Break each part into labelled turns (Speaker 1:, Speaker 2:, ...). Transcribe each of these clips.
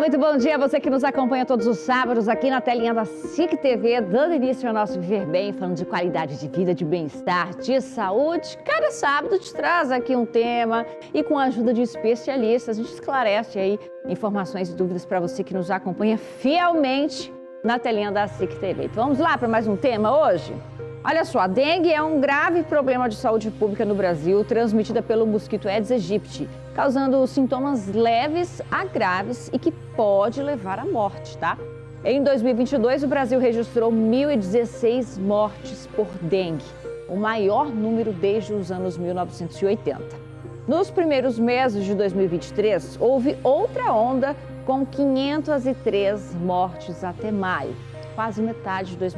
Speaker 1: muito bom dia a você que nos acompanha todos os sábados aqui na telinha da SIC TV, dando início ao nosso Viver Bem, falando de qualidade de vida, de bem-estar, de saúde. Cada sábado te traz aqui um tema e com a ajuda de especialistas a gente esclarece aí informações e dúvidas para você que nos acompanha fielmente na telinha da SIC TV. Então vamos lá para mais um tema hoje? Olha só, a dengue é um grave problema de saúde pública no Brasil, transmitida pelo mosquito Aedes aegypti, causando sintomas leves a graves e que pode levar à morte, tá? Em 2022, o Brasil registrou 1.016 mortes por dengue, o maior número desde os anos 1980. Nos primeiros meses de 2023, houve outra onda com 503 mortes até maio, quase metade de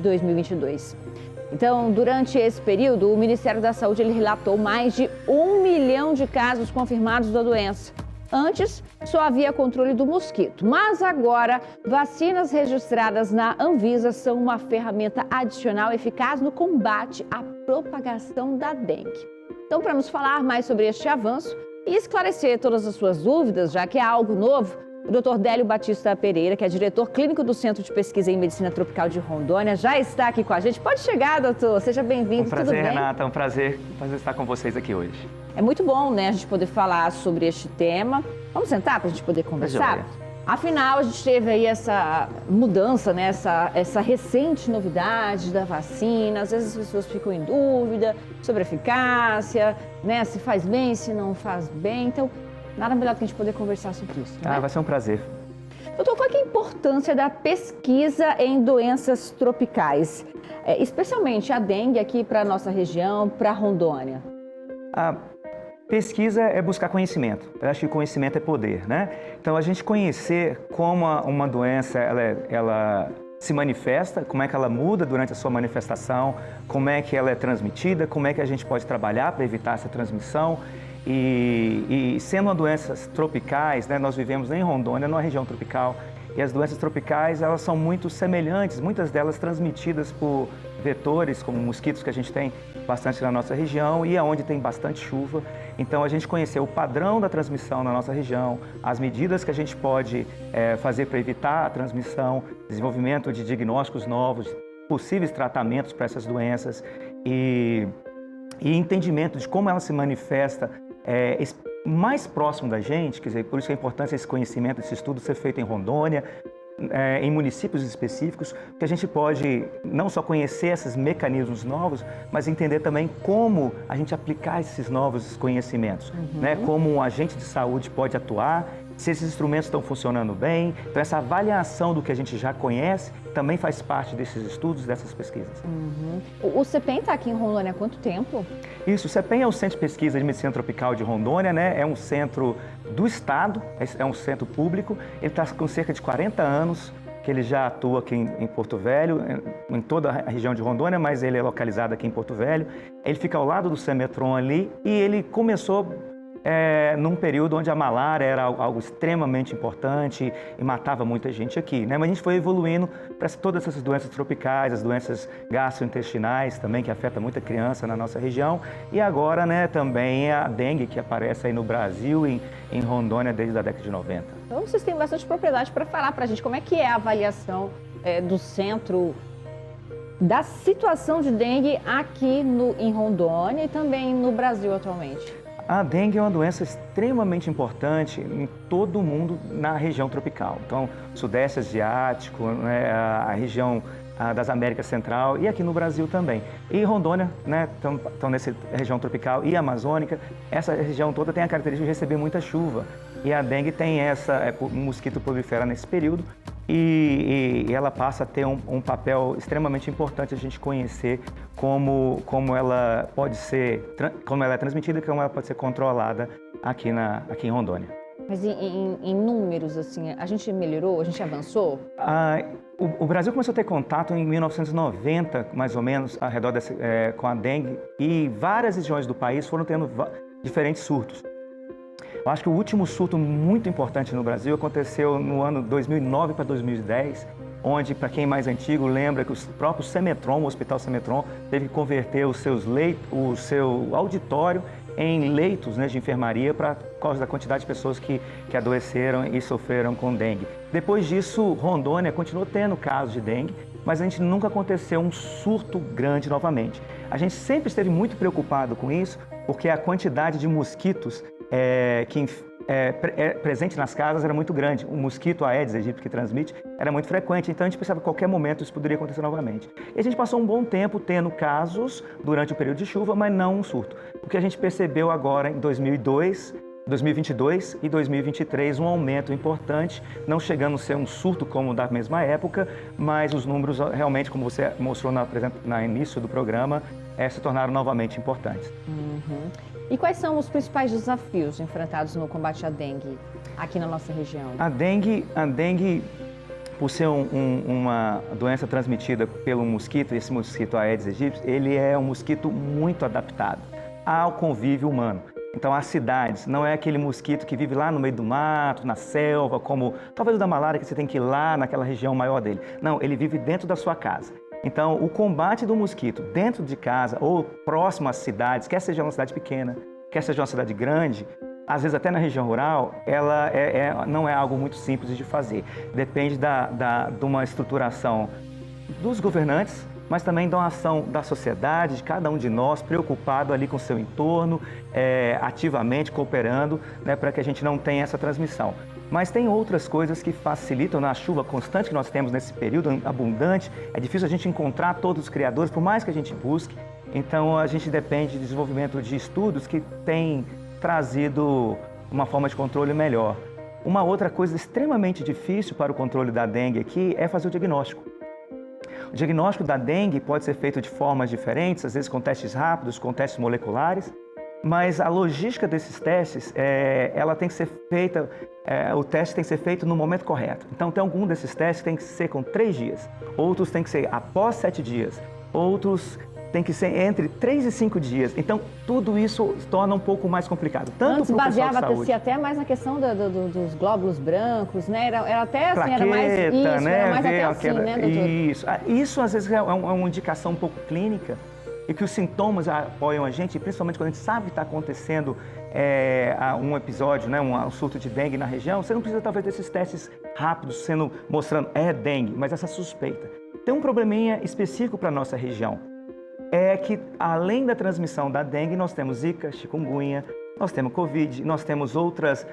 Speaker 1: 2022. Então, durante esse período, o Ministério da Saúde relatou mais de 1 milhão de casos confirmados da doença. Antes, só havia controle do mosquito, mas agora, vacinas registradas na Anvisa são uma ferramenta adicional eficaz no combate à propagação da dengue. Então, para nos falar mais sobre este avanço e esclarecer todas as suas dúvidas, já que é algo novo, o Dr. Délio Batista Pereira, que é diretor clínico do Centro de Pesquisa em Medicina Tropical de Rondônia, já está aqui com a gente. Pode chegar, doutor. Seja bem-vindo.
Speaker 2: Um prazer,
Speaker 1: tudo bem?
Speaker 2: Renata. É um prazer estar com vocês aqui hoje.
Speaker 1: É muito bom, né, a gente poder falar sobre este tema. Vamos sentar para a gente poder conversar? Afinal, a gente teve aí essa mudança, né, essa recente novidade da vacina. Às vezes as pessoas ficam em dúvida sobre a eficácia, né, se faz bem, se não faz bem. Então, nada melhor do que a gente poder conversar sobre isso, né?
Speaker 2: Vai ser um prazer.
Speaker 1: Doutor, qual é a importância da pesquisa em doenças tropicais? Especialmente a dengue aqui para a nossa região, para Rondônia.
Speaker 2: A pesquisa é buscar conhecimento. Eu acho que conhecimento é poder, né? Então, a gente conhecer como uma doença ela se manifesta, como é que ela muda durante a sua manifestação, como é que ela é transmitida, como é que a gente pode trabalhar para evitar essa transmissão. E sendo doenças tropicais, né, nós vivemos em Rondônia, numa região tropical, e as doenças tropicais elas são muito semelhantes, muitas delas transmitidas por vetores, como mosquitos que a gente tem bastante na nossa região e aonde tem bastante chuva. Então a gente conhecer o padrão da transmissão na nossa região, as medidas que a gente pode fazer para evitar a transmissão, desenvolvimento de diagnósticos novos, possíveis tratamentos para essas doenças e entendimento de como ela se manifesta mais próximo da gente, quer dizer, por isso que a importância desse conhecimento, desse estudo ser feito em Rondônia, em municípios específicos, que a gente pode não só conhecer esses mecanismos novos, mas entender também como a gente aplicar esses novos conhecimentos, né? Como um agente de saúde pode atuar, se esses instrumentos estão funcionando bem. Então, essa avaliação do que a gente já conhece também faz parte desses estudos, dessas pesquisas.
Speaker 1: O CEPEM está aqui em Rondônia há quanto tempo?
Speaker 2: Isso, o CEPEM é o Centro de Pesquisa de Medicina Tropical de Rondônia, né? É um centro do Estado, é um centro público. Ele está com cerca de 40 anos, que ele já atua aqui em Porto Velho, em toda a região de Rondônia, mas ele é localizado aqui em Porto Velho. Ele fica ao lado do Semetron ali e ele começou num período onde a malária era algo extremamente importante e matava muita gente aqui, né? Mas a gente foi evoluindo para todas essas doenças tropicais, as doenças gastrointestinais também, que afetam muita criança na nossa região. E agora, né, também a dengue, que aparece aí no Brasil, em Rondônia, desde a década de 90.
Speaker 1: Então, vocês têm bastante propriedade para falar para a gente como é que é a avaliação do centro da situação de dengue aqui em Rondônia e também no Brasil atualmente.
Speaker 2: A dengue é uma doença extremamente importante em todo o mundo na região tropical. Então, Sudeste Asiático, né, a região das Américas Central e aqui no Brasil também. E Rondônia, né, estão nessa região tropical e amazônica. Essa região toda tem a característica de receber muita chuva. E a dengue tem o mosquito prolifera nesse período e ela passa a ter um papel extremamente importante a gente conhecer como ela pode ser, como ela é transmitida e como ela pode ser controlada aqui em Rondônia.
Speaker 1: Mas em números, assim, a gente melhorou, a gente avançou?
Speaker 2: O Brasil começou a ter contato em 1990, mais ou menos, ao redor com a dengue, e várias regiões do país foram tendo diferentes surtos. Eu acho que o último surto muito importante no Brasil aconteceu no ano 2009 para 2010, onde, para quem é mais antigo, lembra que o próprio Semetron, o Hospital Semetron, teve que converter o seu auditório em leitos, né, de enfermaria por causa da quantidade de pessoas que adoeceram e sofreram com dengue. Depois disso, Rondônia continuou tendo casos de dengue, mas a gente nunca aconteceu um surto grande novamente. A gente sempre esteve muito preocupado com isso, porque a quantidade de mosquitos presente nas casas era muito grande. O mosquito Aedes aegypti que transmite era muito frequente, então a gente pensava que a qualquer momento isso poderia acontecer novamente. E a gente passou um bom tempo tendo casos durante o período de chuva, mas não um surto. O que a gente percebeu agora em 2022 e 2023, um aumento importante, não chegando a ser um surto como da mesma época, mas os números realmente, como você mostrou no início do programa, se tornaram novamente importantes.
Speaker 1: Uhum. E quais são os principais desafios enfrentados no combate à dengue aqui na nossa região?
Speaker 2: A dengue, por ser uma doença transmitida pelo mosquito, esse mosquito Aedes aegypti, ele é um mosquito muito adaptado ao convívio humano. Então, as cidades, não é aquele mosquito que vive lá no meio do mato, na selva, como talvez o da malária, que você tem que ir lá naquela região maior dele. Não, ele vive dentro da sua casa. Então, o combate do mosquito dentro de casa ou próximo às cidades, quer seja uma cidade pequena, quer seja uma cidade grande, às vezes até na região rural, ela não é algo muito simples de fazer. Depende de uma estruturação dos governantes, mas também de uma ação da sociedade, de cada um de nós, preocupado ali com o seu entorno, ativamente cooperando, né, para que a gente não tenha essa transmissão. Mas tem outras coisas que facilitam na chuva constante que nós temos nesse período abundante. É difícil a gente encontrar todos os criadores, por mais que a gente busque. Então, a gente depende de desenvolvimento de estudos que têm trazido uma forma de controle melhor. Uma outra coisa extremamente difícil para o controle da dengue aqui é fazer o diagnóstico. O diagnóstico da dengue pode ser feito de formas diferentes, às vezes com testes rápidos, com testes moleculares, mas a logística desses testes, ela tem que ser feita, o teste tem que ser feito no momento correto. Então, tem algum desses testes que tem que ser com 3 dias, outros tem que ser após 7 dias, outros tem que ser entre 3 e 5 dias. Então, tudo isso torna um pouco mais complicado. Tanto
Speaker 1: antes baseava-se até mais na questão dos glóbulos brancos, né? Era até assim,
Speaker 2: plaqueta,
Speaker 1: era mais isso,
Speaker 2: né?
Speaker 1: era mais até assim, né, doutor?
Speaker 2: Isso às vezes é uma indicação um pouco clínica e que os sintomas apoiam a gente, principalmente quando a gente sabe que está acontecendo um episódio, né, um surto de dengue na região. Você não precisa talvez desses testes rápidos mostrando dengue, mas essa suspeita. Tem um probleminha específico para a nossa região. É que, além da transmissão da dengue, nós temos zika, chikungunya, nós temos covid, nós temos outras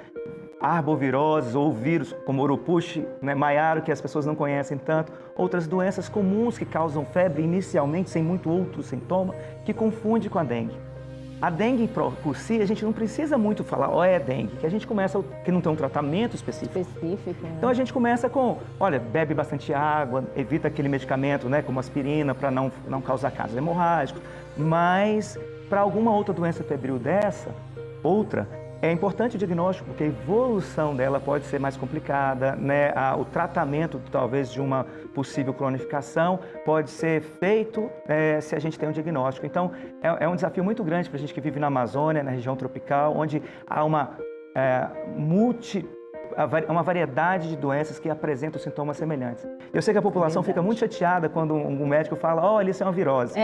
Speaker 2: arboviroses ou vírus, como oropouche, né, maiaro, que as pessoas não conhecem tanto, outras doenças comuns que causam febre inicialmente, sem muito outro sintoma, que confunde com a dengue. A dengue, por si, a gente não precisa muito falar, é dengue, que a gente começa, que não tem um tratamento específico.
Speaker 1: Né?
Speaker 2: Então a gente começa com, olha, bebe bastante água, evita aquele medicamento, né, como aspirina, para não causar casos hemorrágicos. Mas, para alguma outra doença febril é importante o diagnóstico, porque a evolução dela pode ser mais complicada, né? O tratamento, talvez, de uma possível cronificação pode ser feito se a gente tem um diagnóstico. Então, é um desafio muito grande para a gente que vive na Amazônia, na região tropical, onde há uma variedade de doenças que apresentam sintomas semelhantes. Eu sei que a população fica muito chateada quando um médico fala, olha, isso é uma virose.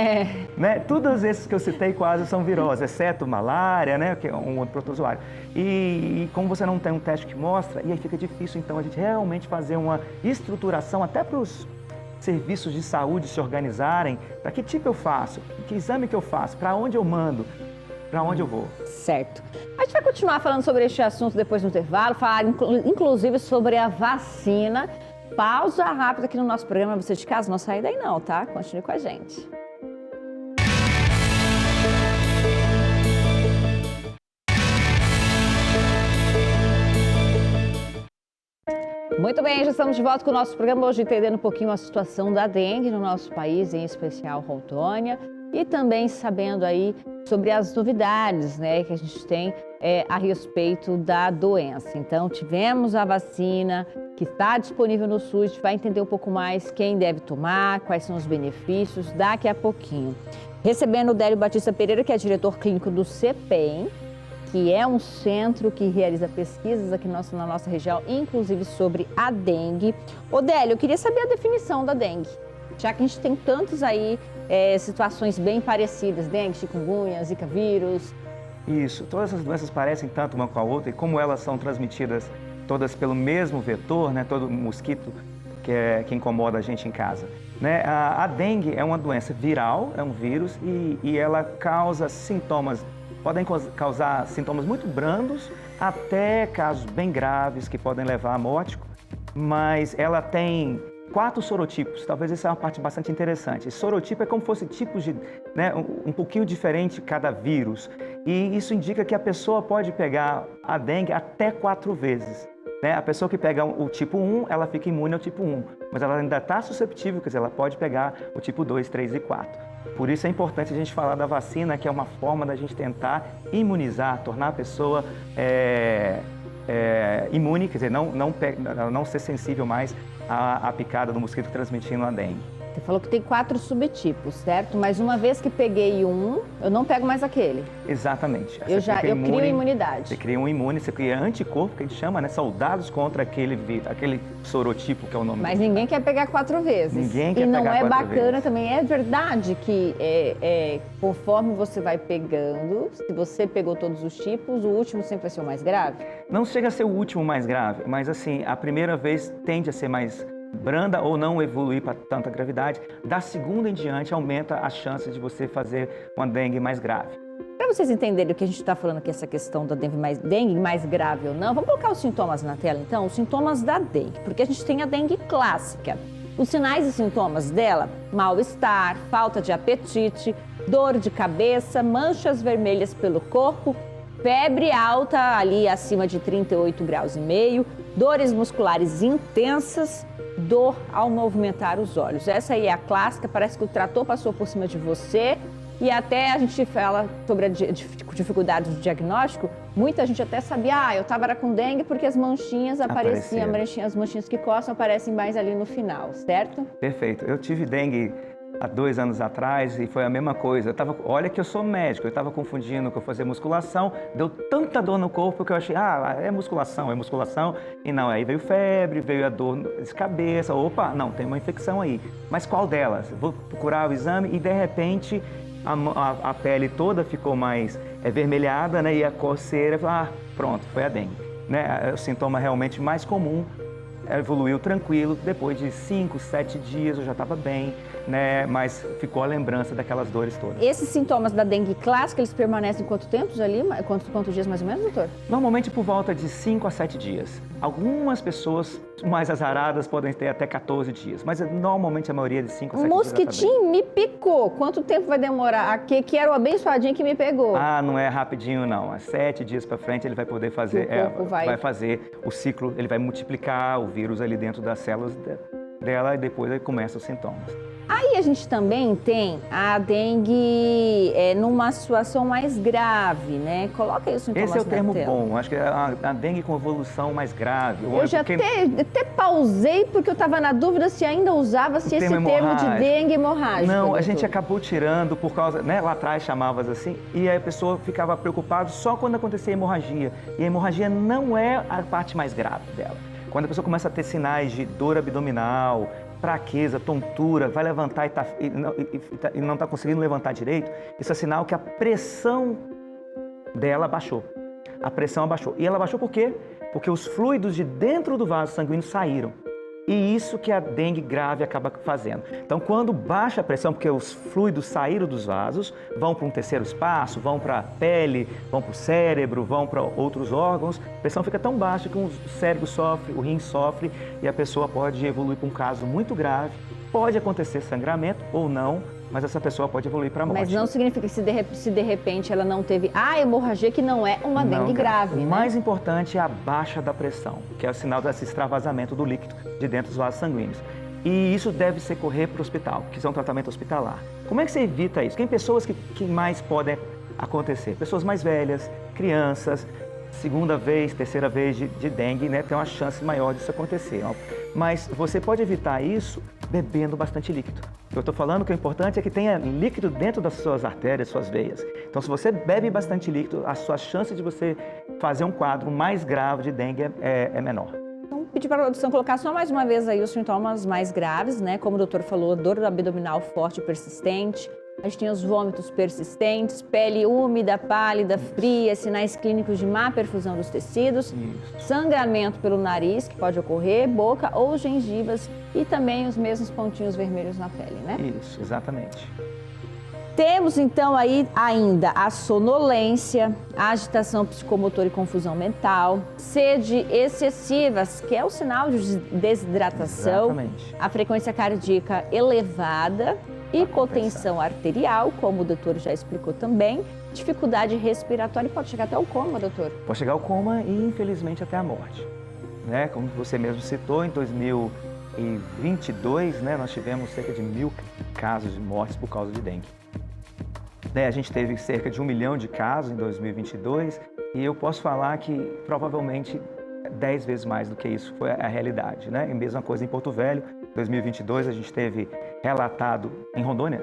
Speaker 2: Né? Todos esses que eu citei quase são viroses, exceto malária, né, que é um outro protozoário. E como você não tem um teste que mostra, e aí fica difícil, então, a gente realmente fazer uma estruturação até para os serviços de saúde se organizarem, para que tipo eu faço, que exame que eu faço, para onde eu mando, para onde eu vou.
Speaker 1: Certo. A gente vai continuar falando sobre este assunto depois do intervalo, falar inclusive sobre a vacina. Pausa rápida aqui no nosso programa, você de casa, não sai daí não, tá? Continue com a gente. Muito bem, já estamos de volta com o nosso programa, hoje entendendo um pouquinho a situação da dengue no nosso país, em especial Rondônia, e também sabendo aí sobre as novidades, né, que a gente tem a respeito da doença. Então, tivemos a vacina que está disponível no SUS, a gente vai entender um pouco mais quem deve tomar, quais são os benefícios, daqui a pouquinho. Recebendo o Délio Batista Pereira, que é diretor clínico do CEPEM, que é um centro que realiza pesquisas aqui na nossa região, inclusive sobre a dengue. Odélio, eu queria saber a definição da dengue, já que a gente tem tantos aí situações bem parecidas, dengue, chikungunya, zika vírus.
Speaker 2: Isso, todas essas doenças parecem tanto uma com a outra e como elas são transmitidas todas pelo mesmo vetor, né, todo mosquito que incomoda a gente em casa. Né? A dengue é uma doença viral, é um vírus e ela causa sintomas, podem causar sintomas muito brandos até casos bem graves que podem levar à morte, mas ela tem 4 sorotipos, talvez essa é uma parte bastante interessante. Esse sorotipo é como se fosse tipos de, né, um pouquinho diferente cada vírus e isso indica que a pessoa pode pegar a dengue até 4 vezes. Né? A pessoa que pega o tipo 1, ela fica imune ao tipo 1, mas ela ainda está susceptível, quer dizer, ela pode pegar o tipo 2, 3 e 4. Por isso é importante a gente falar da vacina, que é uma forma da gente tentar imunizar, tornar a pessoa imune, quer dizer, não ser sensível mais à picada do mosquito transmitindo a dengue.
Speaker 1: Você falou que tem 4 subtipos, certo? Mas uma vez que peguei um, eu não pego mais aquele.
Speaker 2: Exatamente.
Speaker 1: Eu crio imunidade.
Speaker 2: Você cria um imune, você cria anticorpo, que a gente chama, né? Soldados contra aquele sorotipo, que é o nome.
Speaker 1: Mas ninguém quer pegar 4 vezes.
Speaker 2: Ninguém quer
Speaker 1: pegar 4 vezes. E não é bacana também. É verdade que conforme você vai pegando, se você pegou todos os tipos, o último sempre vai ser o mais grave?
Speaker 2: Não chega a ser o último mais grave, mas assim, a primeira vez tende a ser mais branda ou não evoluir para tanta gravidade. Da segunda em diante, aumenta a chance de você fazer uma dengue mais grave.
Speaker 1: Para vocês entenderem o que a gente está falando aqui, essa questão da dengue mais grave ou não, vamos colocar os sintomas na tela então, os sintomas da dengue, porque a gente tem a dengue clássica. Os sinais e sintomas dela, mal-estar, falta de apetite, dor de cabeça, manchas vermelhas pelo corpo, febre alta ali acima de 38,5 graus, dores musculares intensas, dor ao movimentar os olhos. Essa aí é a clássica, parece que o trator passou por cima de você e até a gente fala sobre a dificuldade do diagnóstico, muita gente até sabia, eu estava com dengue porque as manchinhas apareciam, as manchinhas que coçam aparecem mais ali no final, certo?
Speaker 2: Perfeito. Eu tive dengue há 2 anos atrás e foi a mesma coisa. Olha que eu sou médico, eu estava confundindo que eu fazia musculação, deu tanta dor no corpo que eu achei, é musculação. E não, aí veio febre, veio a dor de cabeça, opa, não, tem uma infecção aí. Mas qual delas? Vou procurar o exame e de repente a pele toda ficou mais avermelhada, né, e a coceira, pronto, foi a dengue. Né? O sintoma realmente mais comum evoluiu tranquilo, depois de 5, 7 dias eu já estava bem, né? Mas ficou a lembrança daquelas dores todas.
Speaker 1: Esses sintomas da dengue clássica, eles permanecem quanto tempo ali? Quantos dias mais ou menos, doutor?
Speaker 2: Normalmente por volta de 5 a 7 dias. Algumas pessoas mais azaradas podem ter até 14 dias, mas normalmente a maioria de 5 a 7 dias.
Speaker 1: Um mosquitinho me picou. Quanto tempo vai demorar? Que era o abençoadinho que me pegou.
Speaker 2: Não é rapidinho não. Há 7 dias para frente ele vai poder fazer, vai fazer o ciclo, ele vai multiplicar o vírus ali dentro das células dela e depois aí começam os sintomas.
Speaker 1: Aí a gente também tem a dengue numa situação mais grave, né? Coloca aí os sintomas
Speaker 2: na tela. Esse é o termo bom, acho que é a dengue com evolução mais grave.
Speaker 1: Eu já até pausei porque eu estava na dúvida se ainda usava-se esse termo de dengue hemorrágica.
Speaker 2: Não, a gente acabou tirando por causa, né, lá atrás chamava assim, e aí a pessoa ficava preocupada só quando acontecia a hemorragia. E a hemorragia não é a parte mais grave dela. Quando a pessoa começa a ter sinais de dor abdominal, fraqueza, tontura, vai levantar e não está conseguindo levantar direito, isso é sinal que a pressão dela baixou. A pressão abaixou. E ela baixou por quê? Porque os fluidos de dentro do vaso sanguíneo saíram. E isso que a dengue grave acaba fazendo. Então, quando baixa a pressão, porque os fluidos saíram dos vasos, vão para um terceiro espaço, vão para a pele, vão para o cérebro, vão para outros órgãos, a pressão fica tão baixa que o cérebro sofre, o rim sofre e a pessoa pode evoluir para um caso muito grave. Pode acontecer sangramento ou não, mas essa pessoa pode evoluir para a morte.
Speaker 1: Mas não significa que se de repente ela não teve a hemorragia, que não é uma dengue grave, né?
Speaker 2: O mais importante é a baixa da pressão, que é o sinal desse extravasamento do líquido de dentro dos vasos sanguíneos. E isso deve ser correr para o hospital, que é um tratamento hospitalar. Como é que você evita isso? Tem pessoas que mais podem acontecer. Pessoas mais velhas, crianças, segunda vez, terceira vez de dengue, né? Tem uma chance maior disso acontecer. Mas você pode evitar isso bebendo bastante líquido. Eu estou falando que o importante é que tenha líquido dentro das suas artérias, suas veias. Então, se você bebe bastante líquido, a sua chance de você fazer um quadro mais grave de dengue é menor.
Speaker 1: Então, pedir para a produção colocar só mais uma vez aí os sintomas mais graves, né? Como o doutor falou, dor abdominal forte e persistente. A gente tem os vômitos persistentes, pele úmida, pálida, fria, sinais clínicos de má perfusão dos tecidos, sangramento pelo nariz, que pode ocorrer, boca ou gengivas e também os mesmos pontinhos vermelhos na pele, né?
Speaker 2: Isso, exatamente.
Speaker 1: Temos então aí ainda a sonolência, a agitação psicomotora e confusão mental, sede excessivas, que é o sinal de desidratação,
Speaker 2: Exatamente.
Speaker 1: a frequência cardíaca elevada, hipotensão arterial, como o doutor já explicou também, dificuldade respiratória e pode chegar até o coma, doutor.
Speaker 2: Pode chegar ao coma e, infelizmente, até a morte. Né? Como você mesmo citou, em 2022, né, nós tivemos cerca de 1.000 casos de mortes por causa de dengue. Né, a gente teve cerca de 1 milhão de casos em 2022 e eu posso falar que provavelmente 10 vezes mais do que isso foi a realidade. Né? E mesma coisa em Porto Velho, em 2022 a gente teve relatado em Rondônia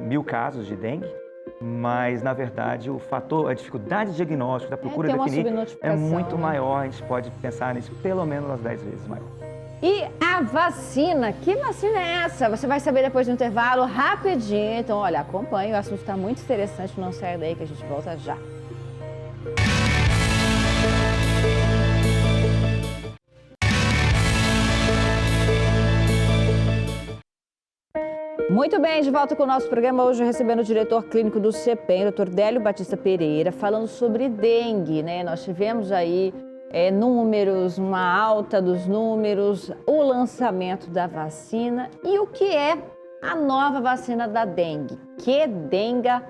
Speaker 2: 1.000 casos de dengue, mas na verdade o fator, a dificuldade diagnóstica da procura definir é muito maior, a gente pode pensar nisso pelo menos umas 10 vezes maior.
Speaker 1: E a vacina? Que vacina é essa? Você vai saber depois do intervalo, rapidinho. Então, olha, acompanhe, o assunto está muito interessante, não saia daí que a gente volta já. Muito bem, de volta com o nosso programa, hoje recebendo o diretor clínico do CEPEM, Dr. Délio Batista Pereira, falando sobre dengue, né? Nós tivemos aí números, uma alta dos números, o lançamento da vacina e o que é a nova vacina da dengue, Qdenga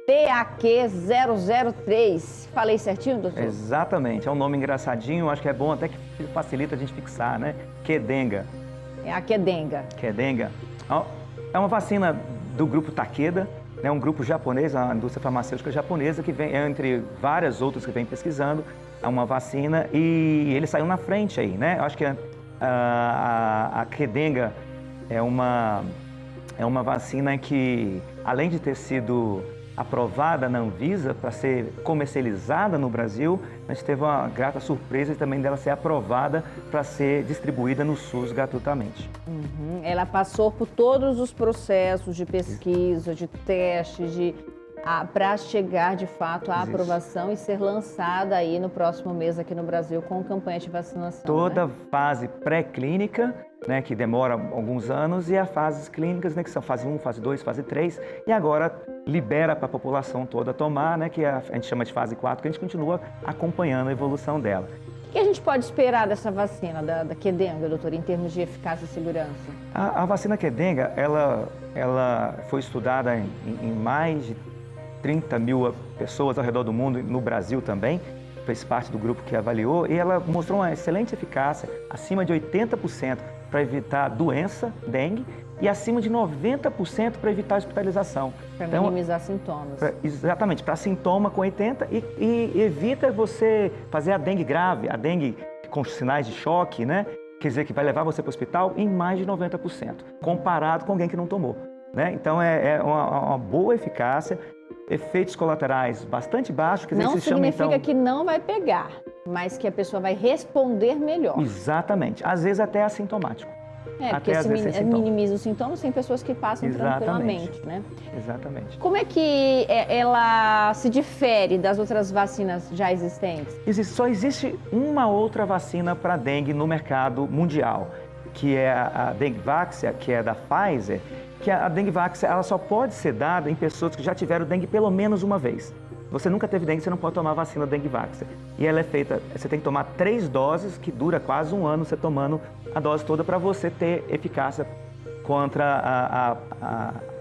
Speaker 1: PAQ003. Falei certinho, doutor?
Speaker 2: Exatamente, é um nome engraçadinho, acho que é bom até que facilita a gente fixar, né? Qdenga.
Speaker 1: É a Qdenga.
Speaker 2: Qdenga. É uma vacina do grupo Takeda, né, um grupo japonês, a indústria farmacêutica japonesa, que vem, entre várias outras que vem pesquisando, é uma vacina e ele saiu na frente aí, né? Eu acho que a Qdenga é uma vacina que, além de ter sido aprovada na Anvisa para ser comercializada no Brasil, a gente teve uma grata surpresa também dela ser aprovada para ser distribuída no SUS gratuitamente.
Speaker 1: Ela passou por todos os processos de pesquisa, de teste, para chegar de fato à aprovação e ser lançada aí no próximo mês aqui no Brasil com campanha de vacinação.
Speaker 2: Toda
Speaker 1: né?
Speaker 2: fase pré-clínica, né, que demora alguns anos, e as fases clínicas, né, que são fase 1, fase 2, fase 3, e agora libera para a população toda tomar, né, que a gente chama de fase 4, que a gente continua acompanhando a evolução dela.
Speaker 1: O que a gente pode esperar dessa vacina, da Qdenga, doutor, em termos de eficácia e segurança?
Speaker 2: A vacina Qdenga, ela foi estudada em mais de 30 mil pessoas ao redor do mundo, no Brasil também, fez parte do grupo que avaliou, e ela mostrou uma excelente eficácia, acima de 80% para evitar doença, dengue, e acima de 90% para evitar hospitalização.
Speaker 1: Para minimizar sintomas.
Speaker 2: Exatamente, para sintoma com 80% e evita você fazer a dengue grave, a dengue com sinais de choque, né? Quer dizer, que vai levar você para o hospital em mais de 90%, comparado com alguém que não tomou. Né? Então, é uma boa eficácia, efeitos colaterais bastante baixos. Que
Speaker 1: não
Speaker 2: se
Speaker 1: significa
Speaker 2: chama, então...
Speaker 1: que não vai pegar, mas que a pessoa vai responder melhor.
Speaker 2: Exatamente, às vezes até assintomático.
Speaker 1: Porque se minimiza os sintomas, tem pessoas que passam tranquilamente, né?
Speaker 2: Exatamente.
Speaker 1: Como é que ela se difere das outras vacinas já existentes?
Speaker 2: Só existe uma outra vacina para dengue no mercado mundial, que é a Dengvaxia, que é da Pfizer, que a Dengvaxia ela só pode ser dada em pessoas que já tiveram dengue pelo menos uma vez. Você nunca teve dengue, você não pode tomar a vacina Dengvaxia. E ela é feita, você tem que tomar 3 doses, que dura quase um ano você tomando a dose toda para você ter eficácia contra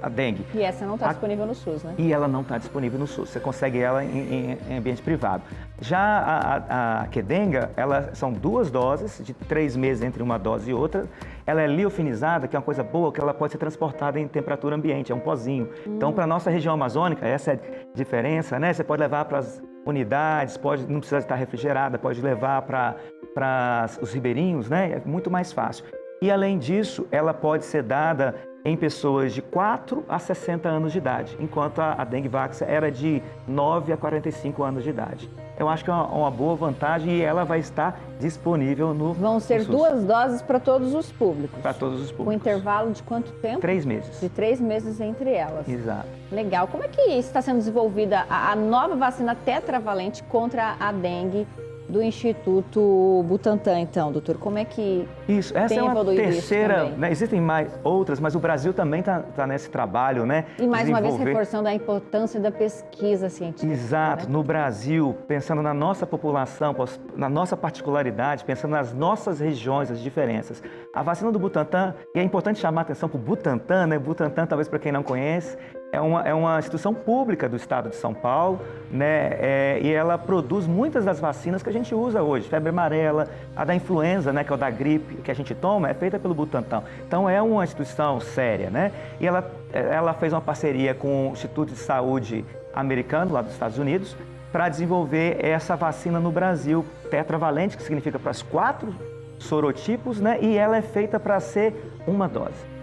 Speaker 2: a dengue.
Speaker 1: E essa não está disponível no SUS, né?
Speaker 2: E ela não está disponível no SUS, você consegue ela em ambiente privado. Já a Qdenga, são 2 doses, de 3 meses entre uma dose e outra. Ela é liofilizada, que é uma coisa boa, que ela pode ser transportada em temperatura ambiente, é um pozinho. Então, para a nossa região amazônica, essa é a diferença, né? Você pode levar para as unidades, não precisa estar refrigerada, pode levar para os ribeirinhos, né? É muito mais fácil. E, além disso, ela pode ser dada em pessoas de 4 a 60 anos de idade, enquanto a dengue vax era de 9 a 45 anos de idade. Eu acho que é uma boa vantagem e ela vai estar disponível no
Speaker 1: Vão ser
Speaker 2: SUS.
Speaker 1: 2 doses para todos os públicos.
Speaker 2: Para todos os
Speaker 1: Com
Speaker 2: públicos.
Speaker 1: intervalo de quanto tempo?
Speaker 2: 3 meses.
Speaker 1: De 3 meses entre elas.
Speaker 2: Exato.
Speaker 1: Legal. Como é que está sendo desenvolvida a nova vacina tetravalente contra a dengue do Instituto Butantan, então, doutor? Como é que
Speaker 2: Isso, essa
Speaker 1: tem
Speaker 2: é uma
Speaker 1: evoluído isso
Speaker 2: terceira,
Speaker 1: também?
Speaker 2: né, existem mais outras, mas o Brasil também está nesse trabalho, né?
Speaker 1: E mais uma vez
Speaker 2: desenvolver-
Speaker 1: reforçando a importância da pesquisa científica.
Speaker 2: Exato,
Speaker 1: né?
Speaker 2: no Brasil, pensando na nossa população, na nossa particularidade, pensando nas nossas regiões, as diferenças. A vacina do Butantan, e é importante chamar a atenção para o Butantan, né? Butantan, talvez para quem não conhece, é uma instituição pública do estado de São Paulo, né? E ela produz muitas das vacinas que a gente usa hoje. Febre amarela, a da influenza, né? Que é o da gripe que a gente toma, é feita pelo Butantan. Então é uma instituição séria, né? E ela fez uma parceria com o Instituto de Saúde americano, lá dos Estados Unidos, para desenvolver essa vacina no Brasil, tetravalente, que significa para os 4 sorotipos, né? E ela é feita para ser uma dose.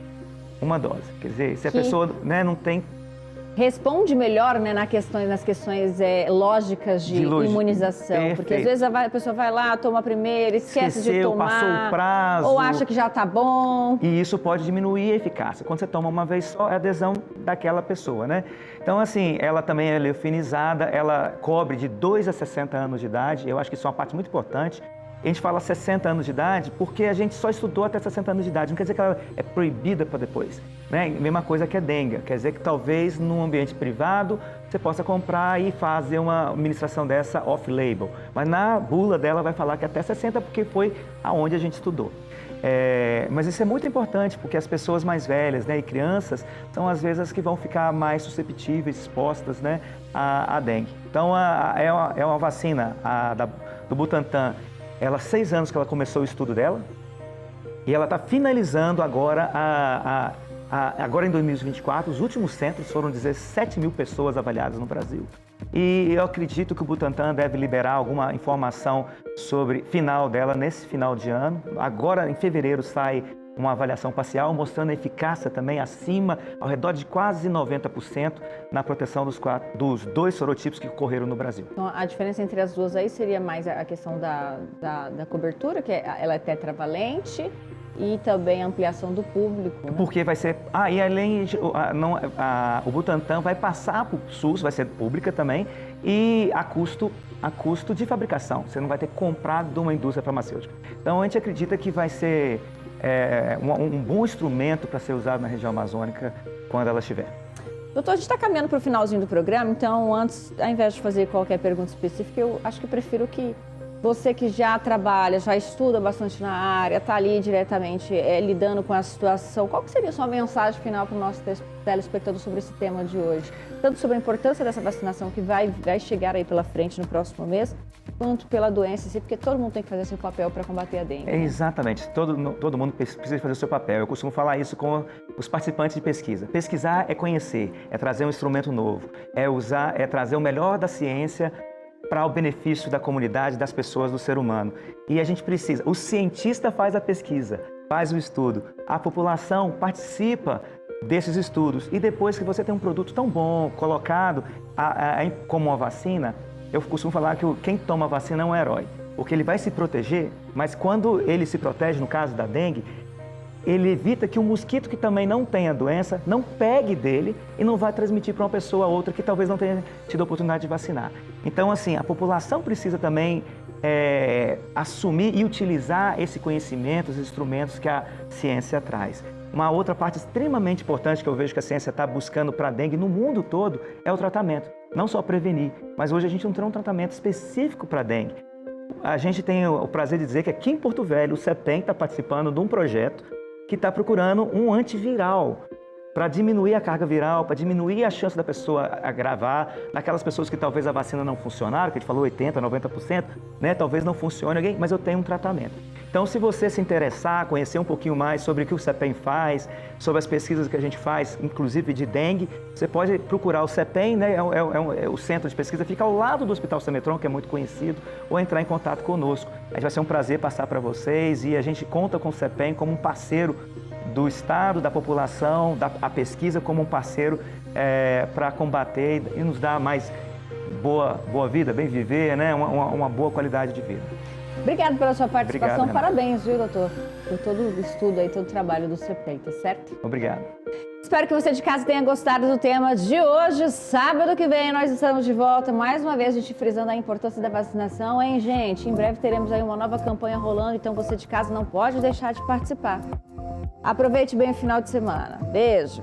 Speaker 2: Uma dose. Quer dizer, se a pessoa, né, não tem...
Speaker 1: Responde melhor, né, nas questões lógicas de imunização.
Speaker 2: Perfeito.
Speaker 1: Porque às vezes a pessoa vai lá, toma a primeira, esquece de tomar.
Speaker 2: Passou o prazo.
Speaker 1: Ou acha que já está bom.
Speaker 2: E isso pode diminuir a eficácia. Quando você toma uma vez só, é a adesão daquela pessoa, né? Então, assim, ela também é leofinizada, ela cobre de 2 a 60 anos de idade. Eu acho que isso é uma parte muito importante. A gente fala 60 anos de idade porque a gente só estudou até 60 anos de idade. Não quer dizer que ela é proibida para depois. Né? Mesma coisa que a dengue. Quer dizer que talvez num ambiente privado você possa comprar e fazer uma administração dessa off-label. Mas na bula dela vai falar que até 60 porque foi aonde a gente estudou. Mas isso é muito importante porque as pessoas mais velhas, né, e crianças são às vezes as que vão ficar mais susceptíveis, expostas, né, à dengue. Então é uma vacina do Butantan. Ela há 6 anos que ela começou o estudo dela e ela está finalizando agora, agora em 2024, os últimos centros foram 17 mil pessoas avaliadas no Brasil. E eu acredito que o Butantan deve liberar alguma informação sobre final dela nesse final de ano. Agora, em fevereiro, sai uma avaliação parcial mostrando a eficácia também acima, ao redor de quase 90% na proteção dos 2 sorotipos que ocorreram no Brasil.
Speaker 1: Então, a diferença entre as duas aí seria mais a questão da cobertura, que ela é tetravalente, e também a ampliação do público. Né?
Speaker 2: Porque vai ser... e além o Butantan vai passar para o SUS, vai ser pública também, e a custo de fabricação. Você não vai ter que comprar de uma indústria farmacêutica. Então, a gente acredita que vai ser um bom instrumento para ser usado na região amazônica quando ela estiver.
Speaker 1: Doutor, a gente está caminhando para o finalzinho do programa, então antes, ao invés de fazer qualquer pergunta específica, eu acho que prefiro que você que já trabalha, já estuda bastante na área, está ali diretamente lidando com a situação, qual que seria a sua mensagem final para o nosso telespectador sobre esse tema de hoje? Tanto sobre a importância dessa vacinação que vai chegar aí pela frente no próximo mês, quanto pela doença em si, porque todo mundo tem que fazer seu papel para combater a dengue.
Speaker 2: Exatamente, todo mundo precisa fazer o seu papel. Eu costumo falar isso com os participantes de pesquisa. Pesquisar é conhecer, é trazer um instrumento novo, é trazer o melhor da ciência para o benefício da comunidade, das pessoas, do ser humano. E a gente precisa, o cientista faz a pesquisa, faz o estudo, a população participa desses estudos. E depois que você tem um produto tão bom, colocado como uma vacina, eu costumo falar que quem toma a vacina é um herói, porque ele vai se proteger, mas quando ele se protege, no caso da dengue, ele evita que o mosquito que também não tem a doença não pegue dele e não vai transmitir para uma pessoa ou outra que talvez não tenha tido a oportunidade de vacinar. Então, assim, a população precisa também assumir e utilizar esse conhecimento, os instrumentos que a ciência traz. Uma outra parte extremamente importante que eu vejo que a ciência está buscando para a dengue no mundo todo é o tratamento. Não só prevenir, mas hoje a gente não tem um tratamento específico para a dengue. A gente tem o prazer de dizer que aqui em Porto Velho o CEPEM está participando de um projeto que está procurando um antiviral para diminuir a carga viral, para diminuir a chance da pessoa agravar, naquelas pessoas que talvez a vacina não funcionaram, que a gente falou 80%, 90%, né? Talvez não funcione, mas eu tenho um tratamento. Então, se você se interessar, conhecer um pouquinho mais sobre o que o CEPEM faz, sobre as pesquisas que a gente faz, inclusive de dengue, você pode procurar o CEPEM, né? O centro de pesquisa, fica ao lado do Hospital Semetron, que é muito conhecido, ou entrar em contato conosco. A gente vai ser um prazer passar para vocês e a gente conta com o CEPEM como um parceiro do Estado, da população, a pesquisa como um parceiro para combater e nos dar mais boa vida, bem viver, né? Uma boa qualidade de vida.
Speaker 1: Obrigado pela sua participação.
Speaker 2: Obrigado,
Speaker 1: parabéns, viu, doutor? Por todo o estudo aí, todo o trabalho do CEPEI, tá certo?
Speaker 2: Obrigado.
Speaker 1: Espero que você de casa tenha gostado do tema de hoje. Sábado que vem nós estamos de volta. Mais uma vez a gente frisando a importância da vacinação, hein, gente? Em breve teremos aí uma nova campanha rolando, então você de casa não pode deixar de participar. Aproveite bem o final de semana. Beijo!